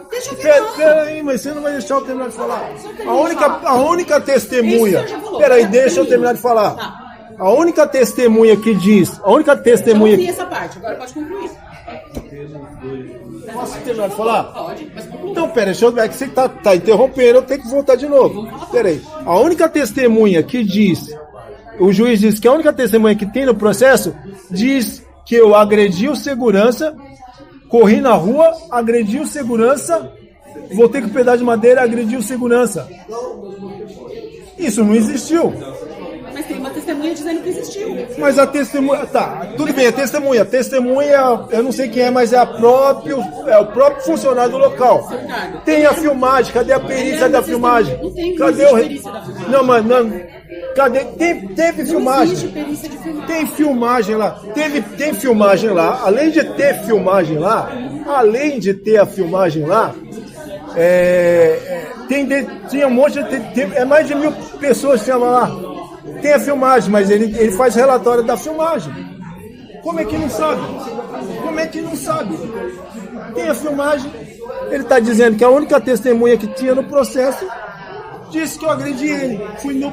Deixa eu falar. Peraí, mas você não vai deixar eu terminar de falar. A única testemunha. Peraí, deixa eu terminar de falar. Tá. A única testemunha que diz. A única testemunha. Eu ouvi essa parte, agora pode concluir. Posso terminar de falar? Pode, mas conclui. Então, peraí, é que você tá interrompendo, eu tenho que voltar de novo. Peraí. A única testemunha que diz. O juiz diz que a única testemunha que tem no processo diz que eu agredi o segurança, corri na rua, agredi o segurança, voltei com um pedaço de madeira, agredi o segurança. Isso não existiu. Mas tem uma testemunha dizendo que existiu. Mas a testemunha... Tá, tudo bem, a testemunha. A testemunha, eu não sei quem é, mas é o próprio funcionário do local. Tem a filmagem, cadê a perícia da filmagem? Não tem perícia da filmagem. Não, mas... Cadê? Teve filmagem. Perícia de filmagem. Tem filmagem lá. Tem filmagem lá. Além de ter filmagem lá, tinha um monte de... É mais de 1.000 pessoas que estavam lá. Tem a filmagem, mas ele faz relatório da filmagem. Como é que não sabe? Como é que não sabe? Tem a filmagem. Ele está dizendo que a única testemunha que tinha no processo disse que eu agredi ele.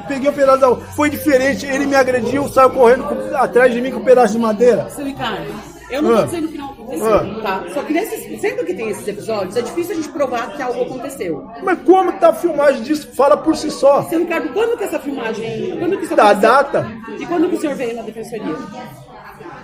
Peguei o pedaço da... Foi diferente. Ele me agrediu, saiu correndo atrás de mim com um pedaço de madeira. Seu Ricardo, eu não estou dizendo que não aconteceu, tá? Só que sempre que tem esses episódios, é difícil a gente provar que algo aconteceu. Mas como tá a filmagem disso? Fala por si só. Seu Ricardo, quando que essa filmagem... Quando que isso Da aconteceu? data? E quando que o senhor veio na defensoria?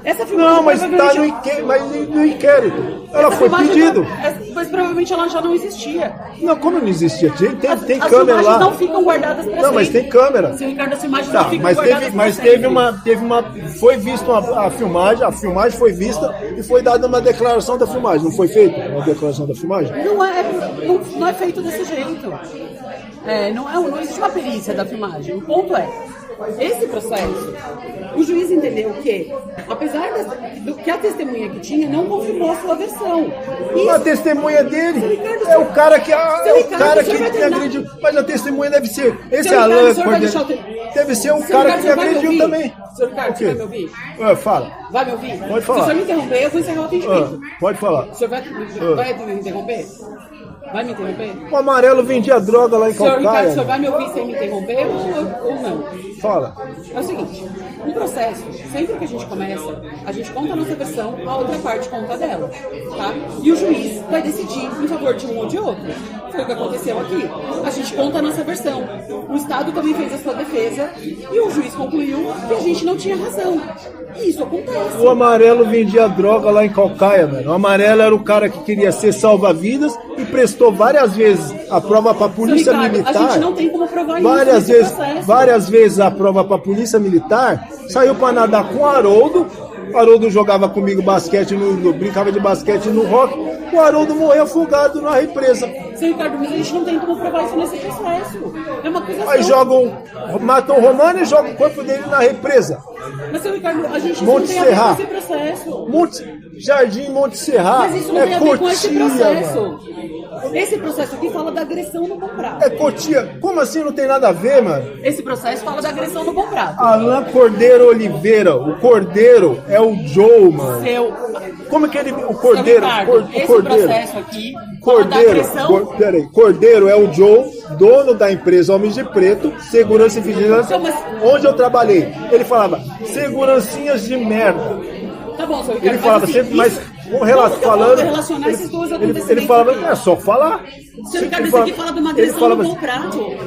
Essa filmagem Não, mas está provavelmente... no inquérito. Ela Essa foi filmagem pedido. Mas provavelmente ela já não existia. Não, como não existia? Tem As câmera filmagens lá. não ficam guardadas para sempre. Não, mas tem câmera. Seu Ricardo, as filmagens Tá, não ficam mas guardadas teve, pra mas sempre. teve uma, foi vista a filmagem foi vista e foi dada uma declaração da filmagem. Não foi feita uma declaração da filmagem? Não é feito desse jeito. Não existe uma perícia da filmagem. O ponto é, esse processo, o juiz entendeu que, apesar do que a testemunha que tinha, não confirmou a sua versão. A testemunha dele Ricardo, é o cara que Ricardo, o senhor vai te terminar? agrediu. Mas a testemunha deve ser esse Seu Ricardo, Alan o senhor vai deixar deve ser o Seu cara Ricardo, que me o senhor vai me agrediu ouvir? também. Seu Ricardo, O você quê? vai me ouvir? Fala. Vai me ouvir? Pode falar. Se o senhor me interromper, eu vou encerrar o atendimento. Pode falar. O senhor vai me interromper? Vai me interromper? O Amarelo vendia droga lá em Senhor Ricardo, o Calcaia. senhor vai me ouvir sem me interromper ou não? Fala. É o seguinte, um processo, sempre que a gente começa, a gente conta a nossa versão, a outra parte conta dela, tá? E o juiz vai decidir em favor de um ou de outro. Foi o que aconteceu aqui. A gente conta a nossa versão. O Estado também fez a sua defesa e o juiz concluiu que a gente não tinha razão. E isso acontece. O Amarelo vendia droga lá em Calcaia, mano. O Amarelo era o cara que queria ser salva-vidas e prestou várias vezes a prova para a polícia Seu Ricardo, militar. a gente não tem como provar isso Várias nesse vezes, processo. várias vezes a prova para a polícia militar, saiu para nadar com o Haroldo. O Haroldo jogava comigo basquete, brincava de basquete no rock. O Haroldo morreu afogado na represa. Seu Ricardo, mas a gente não tem como provar isso nesse processo. É uma acusação. Aí matam o Romano e jogam o corpo dele na represa. Mas, seu Ricardo, a gente Monte não tem a ver Serra. com esse processo. Jardim Monte Serra. Mas isso não tem a ver com esse Cotia, processo. mano. Esse processo aqui fala da agressão no contrato. É Cotia. Como assim não tem nada a ver, mano? Esse processo fala da agressão no contrato. Alain Cordeiro Oliveira. O Cordeiro é o Joe, mano. Como que ele... O Cordeiro... Seu Ricardo, o esse Cordeiro. processo aqui fala da Cordeiro, agressão... peraí, Cordeiro é o Joe, dono da empresa Homens de Preto, Segurança e Vigilância, Então, onde eu trabalhei. Ele falava, segurancinhas de merda. Tá bom, seu Ricardo, Ele falava assim, sempre, mas como que eu falando. vou relacionar esses dois acontecimentos Ele falava, aqui? é só falar. Seu Ricardo, isso aqui fala de uma Ele agressão falava no assim, contrato.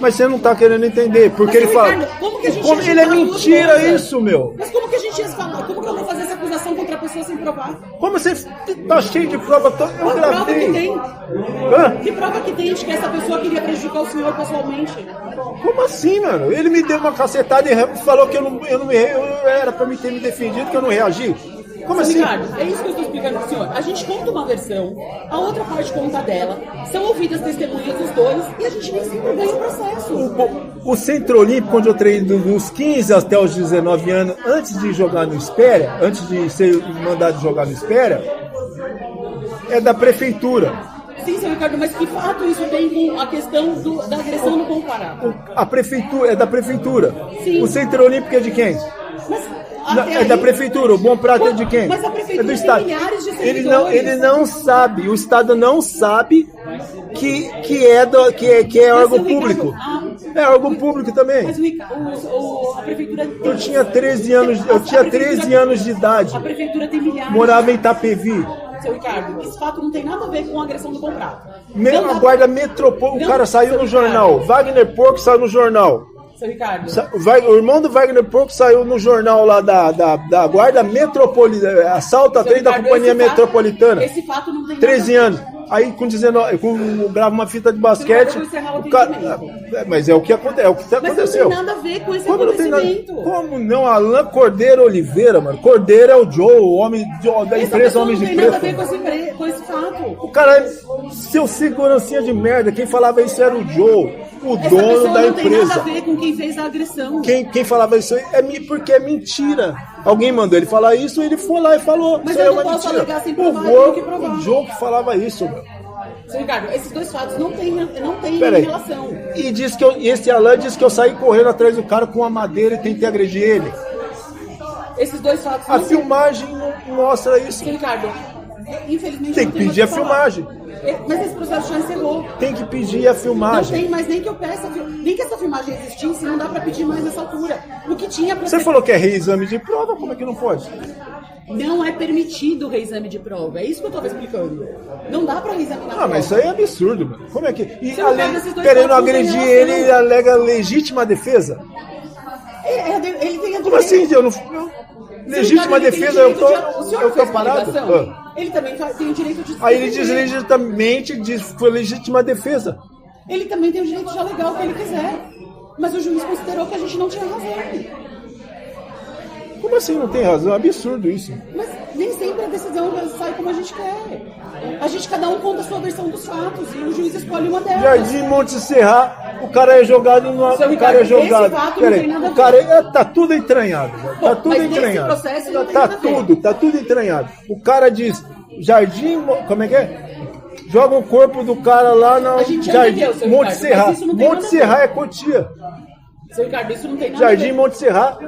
mas você não tá querendo entender, porque Mas, ele seu fala. Ricardo, como que a gente Como ia ele é juntar duas mentira coisas? isso, meu. Mas como que a gente ia falar? Como que eu vou fazer essa acusação contra a pessoa sem provar? Como você tá cheio de prova? Eu Qual prova que gravei. tem? Hã? Que prova que tem de que essa pessoa queria prejudicar o senhor pessoalmente? Como assim, mano? Ele me deu uma cacetada e falou que eu era pra me ter me defendido, que eu não reagi. Como Seu assim? Ricardo, é isso que eu estou explicando para o senhor. A gente conta uma versão, a outra parte conta dela, são ouvidas testemunhas dos dois e a gente nem sempre ganha o processo. O Centro Olímpico, onde eu treinei dos 15 até os 19 anos, antes de jogar no Espéria, antes de ser mandado jogar no Espéria, é da prefeitura. Sim, seu Ricardo, mas que fato isso tem com a questão da agressão no comparado? A prefeitura é da prefeitura. Sim. O Centro Olímpico é de quem? Mas, até É aí- da prefeitura. O Bom Prato é de quem? Mas a prefeitura é do tem Estado. milhares de Ele servidores. não sabe, o Estado não sabe que é órgão seu Ricardo, público. É órgão público também. Mas a prefeitura tem... Eu tinha 13 anos, eu tinha 13 anos de idade. A prefeitura tem milhares... Morava em Itapevi. Seu Ricardo, esse fato não tem nada a ver com a agressão do contrato. A guarda metropolitana, o cara saiu no jornal. Wagner Porco saiu no jornal. Seu Ricardo, O irmão do Wagner Porco saiu no jornal lá da guarda metropolitana, assalto a Seu trem da Ricardo, companhia esse fato- metropolitana. esse fato não tem 13 nada a ver. anos. Aí com 19, grava uma fita de basquete. Eu vou encerrar o o cara, atendimento. mas é o que acontece, é o que Mas aconteceu. não tem nada a ver com esse Como não tem nada? acontecimento. Como não? Alain Cordeiro Oliveira, mano. Cordeiro é o Joe, o homem da Essa empresa pessoa Homens não de tem nada a ver Preto. com esse fato. O cara é seu segurancinha de merda. Quem falava isso era o Joe, o Essa dono pessoa da não tem nada a empresa. ver com quem fez a agressão. Quem falava isso aí porque é mentira. Alguém mandou ele falar isso, ele foi lá e falou. Mas isso eu aí é não uma posso mentira. alegar sem provar, eu tenho que provar. O Joe que falava isso, meu. Seu Ricardo, esses dois fatos não têm Peraí. relação. E disse esse Alain disse que eu saí correndo atrás do cara com uma madeira e tentei agredir ele. Esses dois fatos... A não filmagem não mostra isso. tem... Ricardo, infelizmente Tem não que tem pedir a mais o que falar. filmagem. Mas esse processo já encerrou. Tem que pedir a Não filmagem. tem, mas nem que eu peça, nem que essa filmagem existisse, não dá pra pedir mais nessa altura. O que tinha pra Você ser... falou que é reexame de prova, como é que não pode? Não é permitido o reexame de prova. É isso que eu tava explicando. Não dá pra reexaminar Ah, prova. mas isso aí é absurdo, mano. Como é que... E Você não pega esses dois querendo fatos, não tem agredir relação. ele, alega legítima defesa? Ele tem a Como assim? Eu não... Legítima defesa, eu tô parado? Ele também tem o direito de... Aí ele diz legitimamente, diz que foi legítima defesa. Ele também tem o direito de alegar o que ele quiser. Mas o juiz considerou que a gente não tinha razão. Como assim não tem razão? É absurdo isso. Mas nem sempre a decisão sai como a gente quer. Cada um conta a sua versão dos fatos e o juiz escolhe uma delas. Jardim Monte Serra, o cara é jogado no. Seu O cara é Ricardo, jogado. esse fato não Peraí, tem nada a o ver. cara tá tudo entranhado. Velho. Tá Bom, tudo mas nesse entranhado. processo não tem Tá nada a ver. tá tudo entranhado. O cara diz, Jardim. Como é que é? Joga o corpo do cara lá no A gente já Jardim entendeu, seu Monte Ricardo, Serra. mas isso não tem Monte nada a ver. Serra é Cotia. Seu Ricardo, isso não tem nada a Jardim ver. Monte Serra,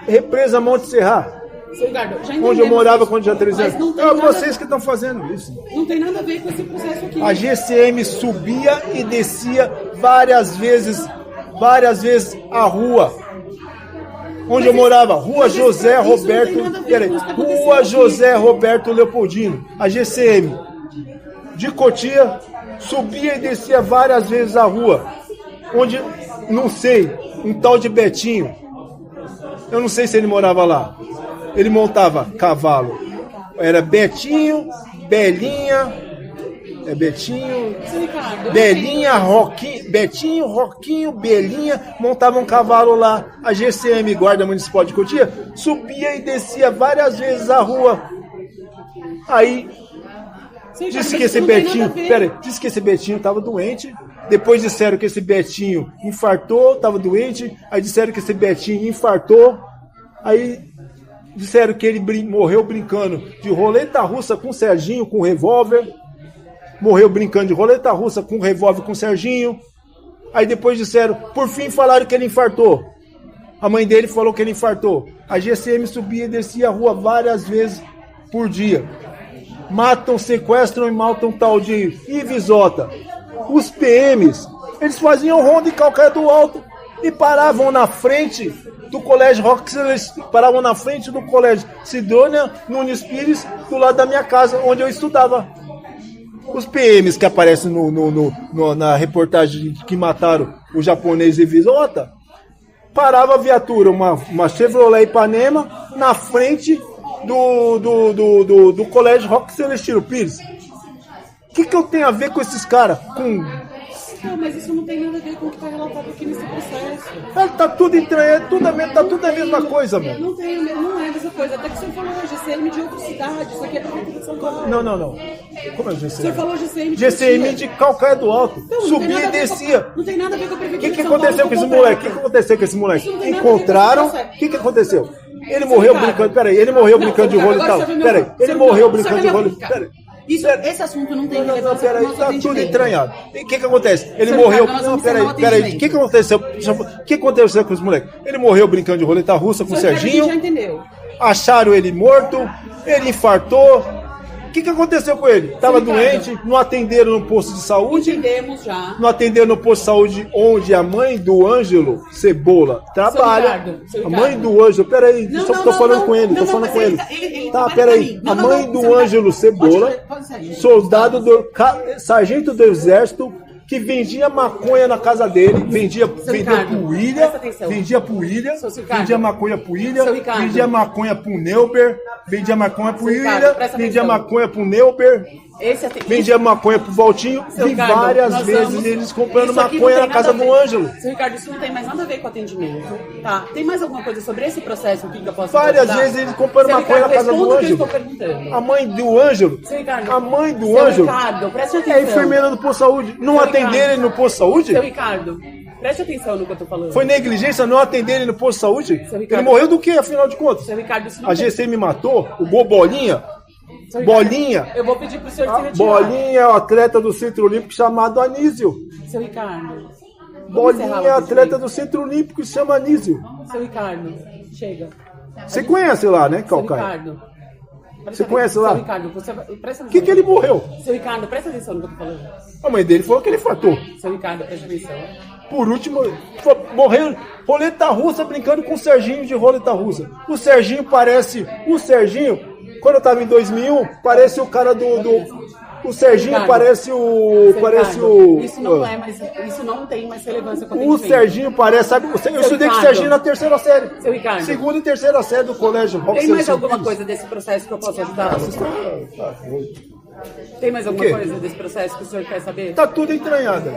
represa Monte Serra. Seu Ricardo, já Onde eu entendemos morava isso, quando tinha 3 mas anos. não tem É nada a vocês ver. que estão fazendo isso. Não tem nada a ver com esse processo aqui. A GCM subia e descia várias vezes a rua. Onde eu morava, Rua mas José isso não tem Roberto. nada a ver Peraí, com isso que aconteceu Rua aqui. José Roberto Leopoldino. A GCM de Cotia subia e descia várias vezes a rua. Onde, não sei, um tal de Betinho. Eu não sei se ele morava lá. Ele montava cavalo. Era Betinho, Belinha. É Betinho. Seu Ricardo, Belinha, Roquinho, Betinho, Roquinho, Belinha, montavam um cavalo lá. A GCM, Guarda Municipal de Cotia, subia e descia várias vezes a rua. Aí, seu Ricardo, disse mas que esse isso não tem Betinho, nada a ver. peraí, disse que esse Betinho estava doente. Depois disseram que esse Betinho infartou, estava doente. Aí disseram que esse Betinho infartou. Aí disseram que ele morreu brincando de roleta russa com o Serginho, com revólver. Morreu brincando de roleta russa com revólver com o Serginho. Aí depois disseram, por fim falaram que ele infartou. A mãe dele falou que ele infartou. A GCM subia e descia a rua várias vezes por dia. Matam, sequestram e matam tal de Ivisota. Os PMs, eles faziam ronda em Calcaia do Alto e paravam na frente do colégio Roque Celestino, paravam na frente do colégio Sidônia Nunes Pires, do lado da minha casa, onde eu estudava. Os PMs que aparecem na reportagem que mataram o japonês Ivisota, parava a viatura, uma Chevrolet Ipanema, na frente do colégio Roque Celestino Pires. O que eu tenho a ver com esses caras? Não, mas isso não tem nada a ver com o que está relatado aqui nesse processo. Tá tudo entranhado, tá tudo a mesma coisa, mano. Não é a mesma coisa. Até que você falou GCM de outra cidade. Isso aqui é prefeitura de São Paulo. Não. Como é O senhor GCM? falou GCM de GCM Cotia. de Calcaia do Alto. Então, não tem Subia nada e a ver com- descia. Não tem nada a ver com a O prefeitura que de São Paulo. aconteceu com esse moleque? O que aconteceu com esse moleque? Isso não tem nada a ver com Encontraram. esse processo. O que aconteceu? Ele Seu morreu Ricardo. brincando. Peraí, ele morreu Não, brincando de seu rolo e Ricardo, tal. agora Peraí, você ele vai me- morreu seu brincando de Ricardo, rolo. Peraí. Esse assunto não tem relevância com o Peraí, nosso tá tudo atendimento. entranhado. E o que acontece? Ele Seu morreu. Ricardo, nós Não, vamos encerrar o peraí. O atendimento. que aconteceu? O que aconteceu com esse moleque? Ele morreu brincando de roleta russa com o Seu Ricardo, a gente já Serginho. entendeu. Acharam ele morto. Ele infartou. O que aconteceu com ele? Tava Ricardo. doente, não atenderam no posto de saúde. Entendemos já. Não atenderam no posto de saúde onde a mãe do Ângelo Cebola trabalha. Seu A Ricardo. mãe do Ângelo, peraí, Não, só não, tô não, falando não. com ele, Não, tô não, falando mas com ele. ele Tá, trabalha peraí. pra mim. Não, A não, mãe não, do seu Ângelo Ricardo. Cebola, Pode ser. soldado do sargento do exército, que vendia maconha na casa dele, vendia Ricardo, pro William, presta atenção. vendia pro William, Seu Ricardo. vendia maconha pro William, Seu Ricardo. vendia maconha pro Neuber, vendia maconha pro Seu Ricardo, William, presta vendia atenção. maconha pro Neuber. Esse atendimento. Vendia maconha pro Valtinho, Seu vi Ricardo, várias nós vezes vamos- eles comprando Isso aqui não maconha tem na casa nada a do ver. Ângelo. Seu Ricardo, isso não tem mais nada a ver com atendimento. Tá? Tem mais alguma coisa sobre esse processo aqui que eu posso te Várias ajudar? vezes eles comprando Seu maconha na Ricardo, casa do responda o que eu Ângelo. estou perguntando. A mãe do Ângelo, Seu Ricardo, a mãe do seu Ângelo Ricardo, preste é atenção. enfermeira do posto de saúde. Não Seu atenderam Ricardo. ele no posto de saúde? Seu Ricardo, preste atenção no que eu tô falando. Foi negligência não atender ele no posto de saúde? Seu Ele Ricardo. morreu do que, afinal de contas? Seu Ricardo, isso não A tem- GC me matou? O Bolinha? Seu Ricardo, Bolinha? Eu vou pedir pro senhor se A retirar. Bolinha é o atleta do Centro Olímpico chamado Anísio. Seu Ricardo. vamos Bolinha encerrar o é atleta atendimento. do Centro Olímpico que se chama Anísio. Seu Ricardo, chega. Você conhece lá, né, Seu Calcaia? Ricardo. Você conhece lá? Seu Ricardo, presta atenção. O que ele morreu? Seu Ricardo, presta atenção no que eu tô falando. A mãe dele falou que ele infartou. Seu Ricardo, presta atenção. Por último, morreu roleta russa brincando com o Serginho de roleta russa. O Serginho, quando eu tava em 2001, parece o cara o Serginho Ricardo, parece o... Seu Parece Ricardo, o... isso não tem mais relevância com O Serginho parece, sabe? Eu estudei com o Ricardo. Serginho na terceira série. Seu Ricardo. Segunda e terceira série do colégio Rock Tem mais Seleção alguma Pires. coisa desse processo que eu possa ajudar? Tá doido. Tem mais alguma quê? coisa desse processo que o senhor quer saber? Tá tudo entranhado.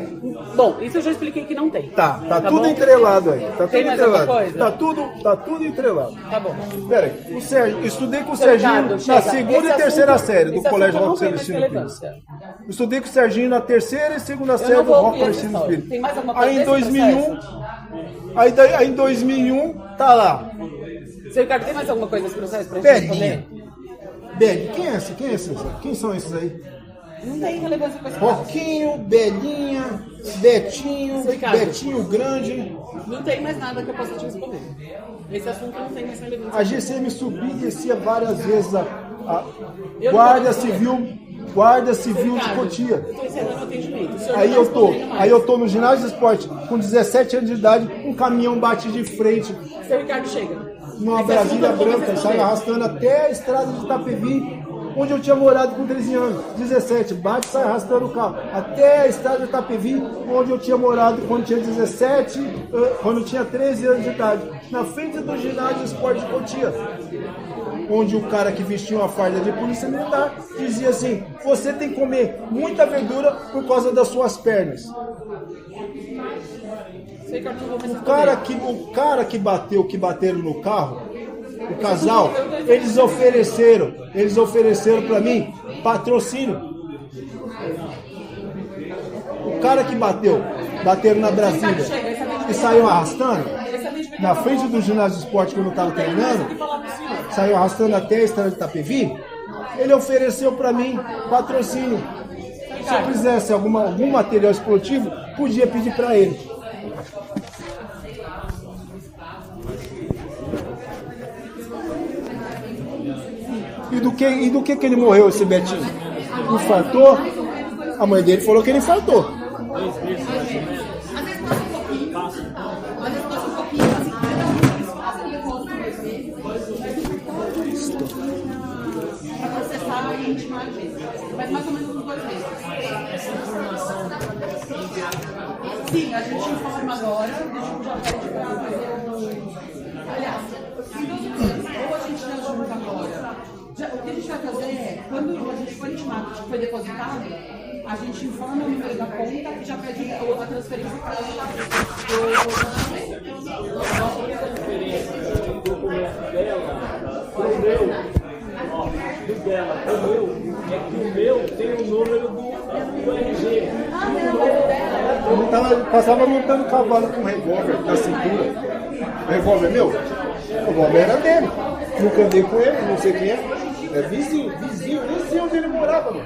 Bom, isso eu já expliquei que não tem. Tá tudo bom? entrelado aí. Tá Tem tudo mais entrelado. alguma coisa? Tá tudo entrelado. Tá bom. Pera aí, estudei com o Seu Serginho Ricardo, na chega. segunda Esse e terceira assunto- série do esse colégio assunto Rock não tem mais Celestino Pires. relevância. Estudei com o Serginho na terceira e segunda série não do vou Rock ouvir essa Celestino história. Pires. Tem mais alguma coisa Aí em desse 2001, aí em 2001 tá lá. Seu Ricardo, tem mais alguma coisa desse processo pra gente Belinha. responder? Beli, quem é esse? Quem são esses aí? Não tem relevância com esse caso. Roquinho, Belinha, Betinho, Seu Ricardo. Betinho Grande. Não tem mais nada que eu possa te responder. Esse assunto não tem mais relevância. A GCM subia e descia várias vezes a Eu não Guarda vou Civil de Ricardo, Cotia. Eu estou encerrando o atendimento. O senhor Aí não tá eu tô, respondendo mais. aí eu tô no ginásio de esporte com 17 anos de idade, um caminhão bate de frente Seu Ricardo, chega. numa Esse Brasília assunto eu não vou branca, responder. sai arrastando até a estrada de Itapevi, onde eu tinha morado com 13 anos, 17, bate e sai arrastando o carro, até a estrada de Itapevi, onde eu tinha morado quando tinha 17, quando eu tinha 13 anos de idade, na frente do ginásio de esporte de Cotia, onde o cara que vestia uma farda de polícia militar dizia assim: você tem que comer muita verdura por causa das suas pernas. Seu Ricardo, não vou mais O cara que bateram no carro, o casal, eles ofereceram para mim patrocínio. O cara que bateram na Brasília e saiu arrastando na frente do ginásio de esporte que eu não estava treinando, saiu arrastando até a estrada de Itapevi, ele ofereceu para mim patrocínio. Se eu quisesse algum material explosivo, podia pedir para ele. E do que ele morreu, esse Betinho? Infartou? A mãe dele falou que ele infartou. Para processar a intimar mas mais ou menos uns 2 meses. Sim, a gente informa agora, deixa eu já pede para fazer aliás, em 2 meses, ou a gente já junta agora. O que a gente vai fazer é, quando a gente for intimado que foi depositado, a gente informa o número da conta e já pede a transferência para O meu tem o número do RG. Passava montando cavalo com revólver na cintura. O revólver é meu? O revólver era dele. Nunca andei com ele, não sei quem é. É vizinho, nem sei onde ele morava, mano.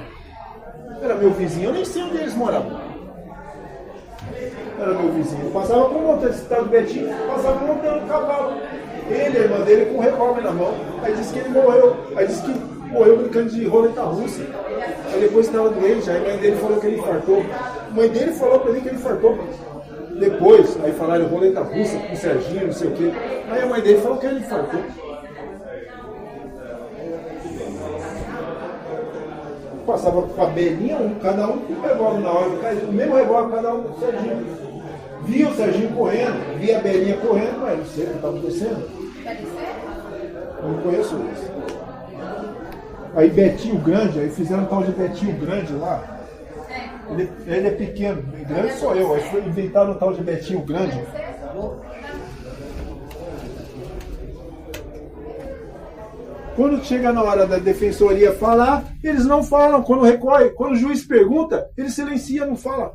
Era meu vizinho, eu nem sei onde eles moravam. Era meu vizinho. Eu passava com montando esse tal de Betinho, passava montando cavalo. Ele, a irmã dele, com um revólver na mão. Aí disse que ele morreu. Aí disse que morreu brincando de roleta russa. Aí depois estava doente, aí a mãe dele falou que ele infartou. A mãe dele falou pra mim que ele infartou. Depois, aí falaram roleta russa com o Serginho, não sei o quê. Aí a mãe dele falou que ele infartou. Passava com a belinha, cada um com o revólver na hora. O mesmo revólver, cada um com o Serginho. Via o Serginho correndo, via a belinha correndo, mas não sei o que estava acontecendo. Eu não conheço isso. Aí Betinho Grande, aí fizeram um tal de Betinho Grande lá. Ele é pequeno, grande sou eu. Aí inventaram um tal de Betinho Grande. Quando chega na hora da defensoria falar, eles não falam. Quando recorre, quando o juiz pergunta, ele silencia, não fala.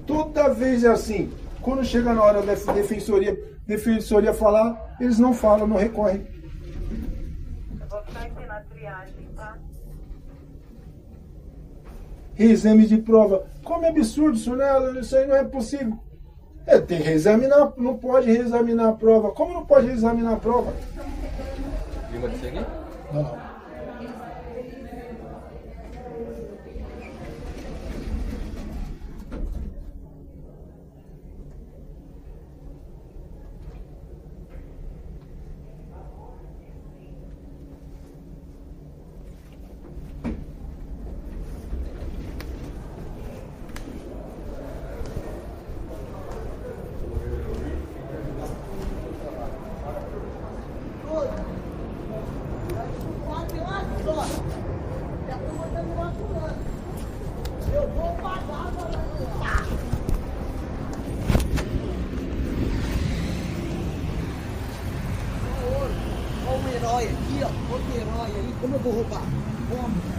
Toda vez é assim. Quando chega na hora da defensoria falar, eles não falam, não recorrem. Eu vou ficar aqui na triagem, tá? reexame de prova. Como é absurdo, senhor, não, isso aí não é possível. Tem que reexaminar, não pode reexaminar a prova. Como não pode reexaminar a prova? Lima de seguir? Não. Herói aqui, ó. Outro herói aí. Como eu vou roubar? Como?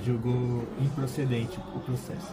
Julgou improcedente o processo.